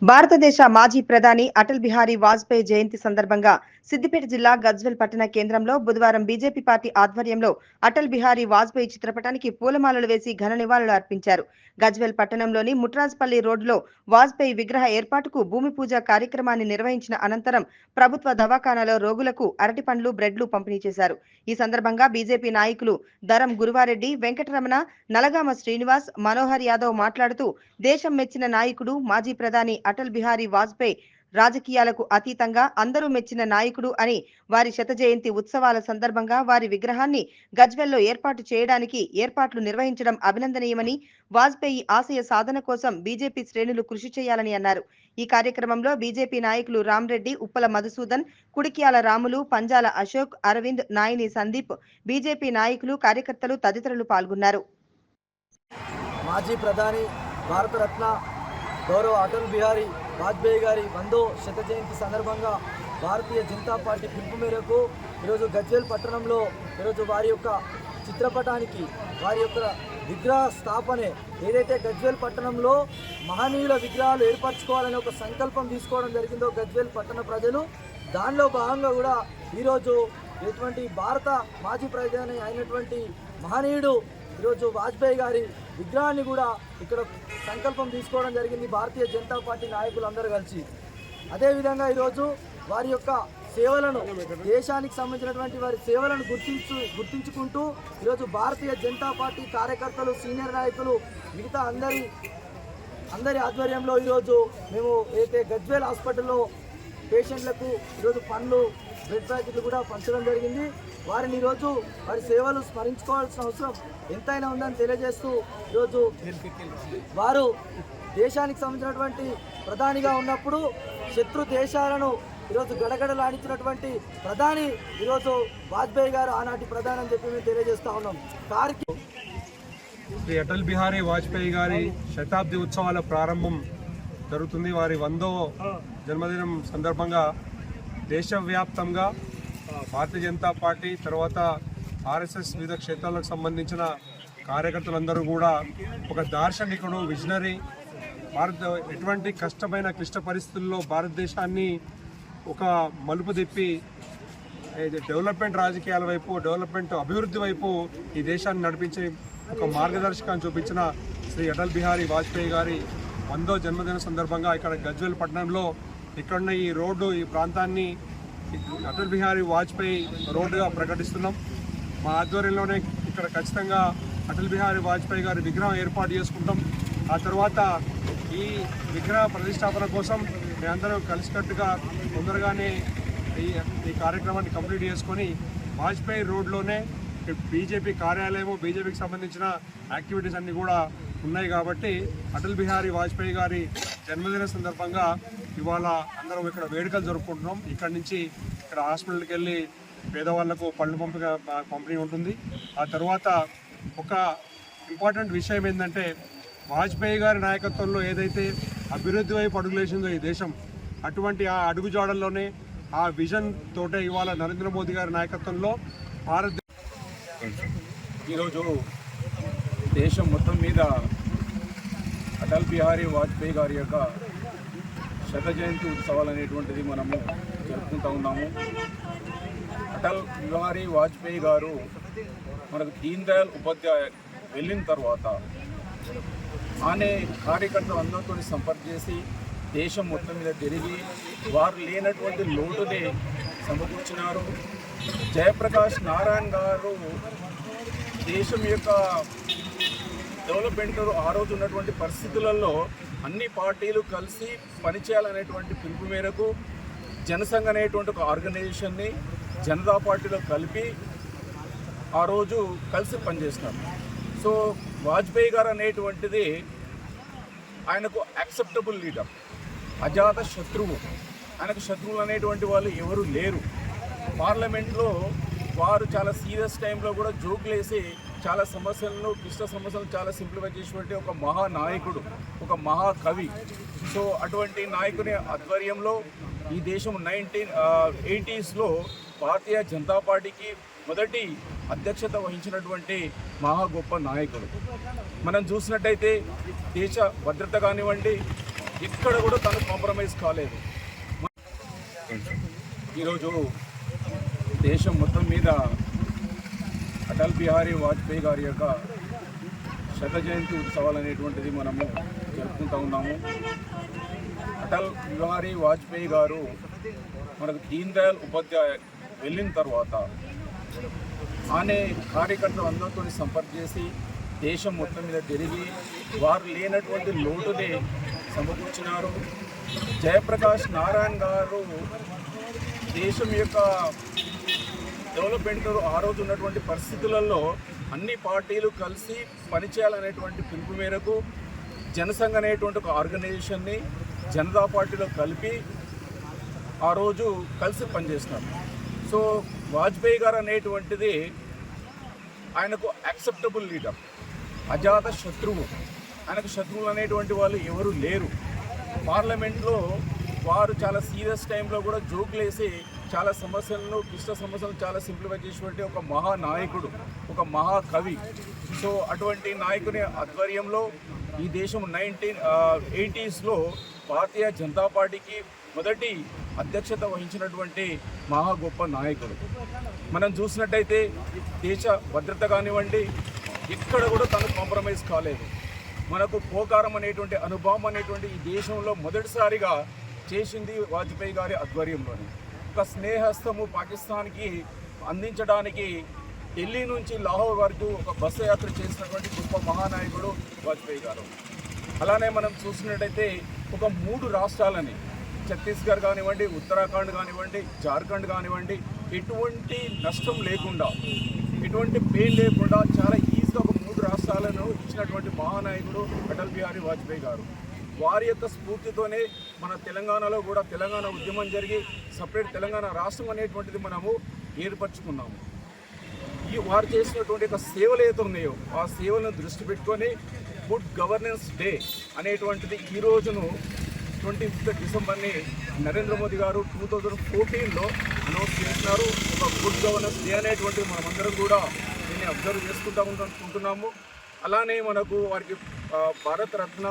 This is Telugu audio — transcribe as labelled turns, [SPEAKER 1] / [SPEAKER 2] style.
[SPEAKER 1] భారతదేశ మాజీ ప్రధాని అటల్ బిహారీ వాజ్పేయి జయంతి సందర్భంగా సిద్దిపేట జిల్లా గజ్వేల్ పట్టణ కేంద్రంలో బుధవారం బీజేపీ పార్టీ ఆధ్వర్యంలో అటల్ బిహారీ వాజ్పేయి చిత్రపటానికి పూలమాలలు వేసి ఘన నివాళులు అర్పించారు. గజ్వేల్ పట్టణంలోని ముట్రాజ్పల్లి రోడ్డులో వాజ్పేయి విగ్రహ ఏర్పాటుకు భూమి పూజ కార్యక్రమాన్ని నిర్వహించిన అనంతరం ప్రభుత్వ దవాఖానాలో రోగులకు అరటి పండ్లు, బ్రెడ్లు పంపిణీ చేశారు. ఈ సందర్భంగా బీజేపీ నాయకులు దరం గురువారెడ్డి, వెంకటరమణ, నలగామ శ్రీనివాస్, మనోహర్ యాదవ్ మాట్లాడుతూ దేశం మెచ్చిన నాయకుడు మాజీ ప్రధాని అటల్ బిహారీ వాజ్పేయి రాజకీయాలకు అతీతంగా అందరూ మెచ్చిన నాయకుడు అని వారి శత జయంతి ఉత్సవాల సందర్భంగా వారి విగ్రహాన్ని గజ్వెల్లో ఏర్పాటు చేయడానికి ఏర్పాట్లు నిర్వహించడం అభినందనీయమని, వాజ్పేయి ఆశయ సాధన కోసం బీజేపీ శ్రేణులు కృషి చేయాలని అన్నారు. ఈ కార్యక్రమంలో బీజేపీ నాయకులు రామ్రెడ్డి, ఉప్పల మధుసూదన్, కుడిక్యాల రాములు, పంజాల అశోక్, అరవింద్, నాయిని సందీప్, బీజేపీ నాయకులు, కార్యకర్తలు తదితరులు పాల్గొన్నారు.
[SPEAKER 2] మాజీ ప్రధాని భారతరత్న గౌరవ అటల్ బిహారీ వాజ్పేయి గారి 100వ శత జయంతి సందర్భంగా భారతీయ జనతా పార్టీ పిలుపు మేరకు ఈరోజు గజ్వేల్ పట్టణంలో ఈరోజు వారి యొక్క చిత్రపటానికి వారి యొక్క విగ్రహ స్థాపనే ఏదైతే గజ్వేల్ పట్టణంలో మహనీయుల విగ్రహాలు ఏర్పరచుకోవాలని ఒక సంకల్పం తీసుకోవడం జరిగిందో గజ్వేల్ పట్టణ ప్రజలు, దానిలో భాగంగా కూడా ఈరోజు ఎటువంటి భారత మాజీ ప్రధాని అయినటువంటి మహనీయుడు ఈరోజు వాజ్పేయి గారి విగ్రహాన్ని కూడా ఇక్కడ సంకల్పం తీసుకోవడం జరిగింది భారతీయ జనతా పార్టీ నాయకులందరూ కలిసి. అదేవిధంగా ఈరోజు వారి యొక్క సేవలను, దేశానికి సంబంధించినటువంటి వారి సేవలను గుర్తించుకుంటూ ఈరోజు భారతీయ జనతా పార్టీ కార్యకర్తలు, సీనియర్ నాయకులు, మిగతా అందరి ఆధ్వర్యంలో ఈరోజు మేము అయితే గజ్వేల్ హాస్పిటల్లో పేషెంట్లకు ఈరోజు పండ్లు, బ్రెడ్ ప్యాకెట్లు కూడా పంచడం జరిగింది. వారిని ఈరోజు వారి సేవలు స్మరించుకోవాల్సిన అవసరం ఎంతైనా ఉందని తెలియజేస్తూ ఈరోజు వారు దేశానికి సంబంధించినటువంటి ప్రధానిగా ఉన్నప్పుడు శత్రు దేశాలను ఈరోజు గడగడలాడించినటువంటి ప్రధాని ఈరోజు వాజ్పేయి గారు ఆనాటి ప్రధాని అని చెప్పి మేము తెలియజేస్తూ ఉన్నాం.
[SPEAKER 3] శ్రీ అటల్ బిహారీ వాజ్పేయి గారి శతాబ్ది ఉత్సవాల ప్రారంభం జరుగుతుంది. వారి 100వ జన్మదినం సందర్భంగా దేశవ్యాప్తంగా భారతీయ జనతా పార్టీ తర్వాత ఆర్ఎస్ఎస్ వివిధ క్షేత్రాలకు సంబంధించిన కార్యకర్తలందరూ కూడా ఒక దార్శనికుడు, విజనరీ, ఎటువంటి కష్టమైన క్లిష్ట పరిస్థితుల్లో భారతదేశాన్ని ఒక మలుపు తిప్పి డెవలప్మెంట్ రాజకీయాల వైపు, డెవలప్మెంట్ అభివృద్ధి వైపు ఈ దేశాన్ని నడిపించే ఒక మార్గదర్శకాన్ని చూపించిన శ్రీ అటల్ బిహారీ వాజ్పేయి గారి 100వ జన్మదిన సందర్భంగా ఇక్కడ గజ్వేల్ పట్టణంలో ఇక్కడున్న ఈ రోడ్డు, ఈ ప్రాంతాన్ని అటల్ బిహారీ వాజ్పేయి రోడ్డుగా ప్రకటిస్తున్నాం. మా ఆధ్వర్యంలోనే ఇక్కడ ఖచ్చితంగా అటల్ బిహారీ వాజ్పేయి గారి విగ్రహం ఏర్పాటు చేసుకుంటాం. ఆ తర్వాత ఈ విగ్రహ ప్రతిష్టాపన కోసం మేమందరం కలిసికట్టుగా తొందరగానే ఈ కార్యక్రమాన్ని కంప్లీట్ చేసుకొని వాజ్పేయి రోడ్లోనే బీజేపీ కార్యాలయము, బీజేపీకి సంబంధించిన యాక్టివిటీస్ అన్నీ కూడా ఉన్నాయి. కాబట్టి అటల్ బిహారీ వాజ్పేయి గారి జన్మదిన సందర్భంగా ఇవాళ అందరం ఇక్కడ వేడుకలు జరుపుకుంటున్నాం. ఇక్కడ నుంచి ఇక్కడ హాస్పిటల్కి వెళ్ళి పేదవాళ్లకు పళ్ళు పంపిణీ ఉంటుంది. ఆ తర్వాత ఒక ఇంపార్టెంట్ విషయం ఏంటంటే, వాజ్పేయి గారి నాయకత్వంలో ఏదైతే అభివృద్ధి వైపు అడుగులేసిందో ఈ దేశం, అటువంటి ఆ అడుగుజాడల్లోనే ఆ విజన్ తోటే ఇవాళ నరేంద్ర మోదీ గారి నాయకత్వంలో
[SPEAKER 4] ఈరోజు దేశం మొత్తం మీద అటల్ బిహారీ వాజ్పేయి గారి యొక్క శత జయంతి ఉత్సవాలు అనేటువంటిది మనము జరుపుకుంటూ ఉన్నాము. అటల్ బిహారీ వాజ్పేయి గారు మనకు దీన్ దయాళ్ ఉపాధ్యాయ వెళ్ళిన తర్వాత ఆనే కార్యకర్తలందరితో సంపర్క చేసి దేశం మొత్తం మీద తిరిగి వారు లేనటువంటి లోటుని సమకూర్చినారు. జయప్రకాష్ నారాయణ్ గారు దేశం యొక్క డెవలప్మెంట్ ఆ రోజు ఉన్నటువంటి పరిస్థితులలో అన్ని పార్టీలు కలిసి పనిచేయాలనేటువంటి పిలుపు మేరకు జనసంఘ్ అనేటువంటి ఒక ఆర్గనైజేషన్ని జనతా పార్టీలో కలిపి ఆ రోజు కలిసి పనిచేస్తున్నారు. సో వాజ్పేయి గారు అనేటువంటిది ఆయనకు యాక్సెప్టబుల్ లీడర్, అజాత శత్రువు. ఆయనకు శత్రువులు అనేటువంటి వాళ్ళు ఎవరు లేరు. పార్లమెంట్లో వారు చాలా సీరియస్ టైంలో కూడా జోకులు వేసి చాలా సమస్యలను, క్లిష్ట సమస్యలను చాలా సింప్లిఫై చేసినటువంటి ఒక మహానాయకుడు, ఒక మహాకవి. సో అటువంటి నాయకుని ఆధ్వర్యంలో ఈ దేశం 1980sలో భారతీయ జనతా పార్టీకి మొదటి అధ్యక్షత వహించినటువంటి మహా గొప్ప నాయకుడు. మనం చూసినట్టయితే దేశ భద్రత కానివ్వండి, ఇక్కడ కూడా తను కాంప్రమైజ్ కాలేదు. ఈరోజు దేశం మొత్తం మీద అటల్ బిహారీ వాజ్పేయి గారి యొక్క శత జయంతి ఉత్సవాలు అనేటువంటిది మనము జరుపుకుంటూ ఉన్నాము. అటల్ బిహారీ వాజ్పేయి గారు మనకు దీన్ దయాళ్ ఉపాధ్యాయ వెళ్ళిన తర్వాత ఆనే కార్యకర్తలు అందరితో సంపర్క చేసి దేశం మొత్తం మీద తిరిగి వారు లేనటువంటి లోటుని సమకూర్చినారు. జయప్రకాష్ నారాయణ్ గారు దేశం యొక్క డెవలప్మెంట్ ఆ రోజు ఉన్నటువంటి పరిస్థితులలో అన్ని పార్టీలు కలిసి పనిచేయాలనేటువంటి పిలుపు మేరకు జనసంఘ్ అనేటువంటి ఒక ఆర్గనైజేషన్ని జనతా పార్టీలో కలిపి ఆ రోజు కలిసి పనిచేస్తున్నారు. సో వాజ్పేయి గారు అనేటువంటిది ఆయనకు యాక్సెప్టబుల్ లీడర్, అజాత శత్రువు. ఆయనకు శత్రువులు అనేటువంటి వాళ్ళు ఎవరు లేరు. పార్లమెంట్లో వారు చాలా సీరియస్ టైంలో కూడా జోకులేసి చాలా సమస్యలను, క్లిష్ట సమస్యలను చాలా సింప్లిఫై చేసేటువంటి ఒక మహానాయకుడు, ఒక మహాకవి. సో అటువంటి నాయకుని ఆధ్వర్యంలో ఈ దేశం 1980s భారతీయ జనతా పార్టీకి మొదటి అధ్యక్షత వహించినటువంటి మహా గొప్ప నాయకుడు. మనం చూసినట్టయితే దేశ భద్రత కానివ్వండి, ఇక్కడ కూడా తను కాంప్రమైజ్ కాలేదు. మనకు పోకారం అనేటువంటి అనుభవం అనేటువంటి ఈ దేశంలో మొదటిసారిగా చేసింది వాజ్పేయి గారి ఆధ్వర్యంలోని. ఒక స్నేహస్తము పాకిస్తాన్కి అందించడానికి ఢిల్లీ నుంచి లాహోర్ వరకు ఒక బస్సు యాత్ర చేసినటువంటి గొప్ప మహానాయకుడు వాజ్పేయి గారు. అలానే మనం చూసినట్టయితే ఒక 3 రాష్ట్రాలని, ఛత్తీస్గఢ్ కానివ్వండి, ఉత్తరాఖండ్ కానివ్వండి, జార్ఖండ్ కానివ్వండి, ఎటువంటి నష్టం లేకుండా, ఎటువంటి పెయిన్ లేకుండా చాలా ఈజీగా ఒక 3 రాష్ట్రాలను ఇచ్చినటువంటి మహానాయకుడు అటల్ బిహారీ వాజ్పేయి గారు. వారి యొక్క స్ఫూర్తితోనే మన తెలంగాణలో కూడా తెలంగాణ ఉద్యమం జరిగి సపరేట్ తెలంగాణ రాష్ట్రం అనేటువంటిది మనము ఏర్పరచుకున్నాము. ఈ వారు చేసినటువంటి యొక్క సేవలు ఏదైతే ఉన్నాయో ఆ సేవలను దృష్టి పెట్టుకొని గుడ్ గవర్నెన్స్ డే అనేటువంటిది ఈ రోజును 25 డిసెంబర్ని నరేంద్ర మోదీ గారు 2014లో అనౌన్స్ చేసినారు. ఒక గుడ్ గవర్నెన్స్ డే అనేటువంటిది మనమందరం కూడా దీన్ని అబ్జర్వ్ చేసుకుంటాము అనుకుంటున్నాము. అలానే మనకు వారికి భారతరత్న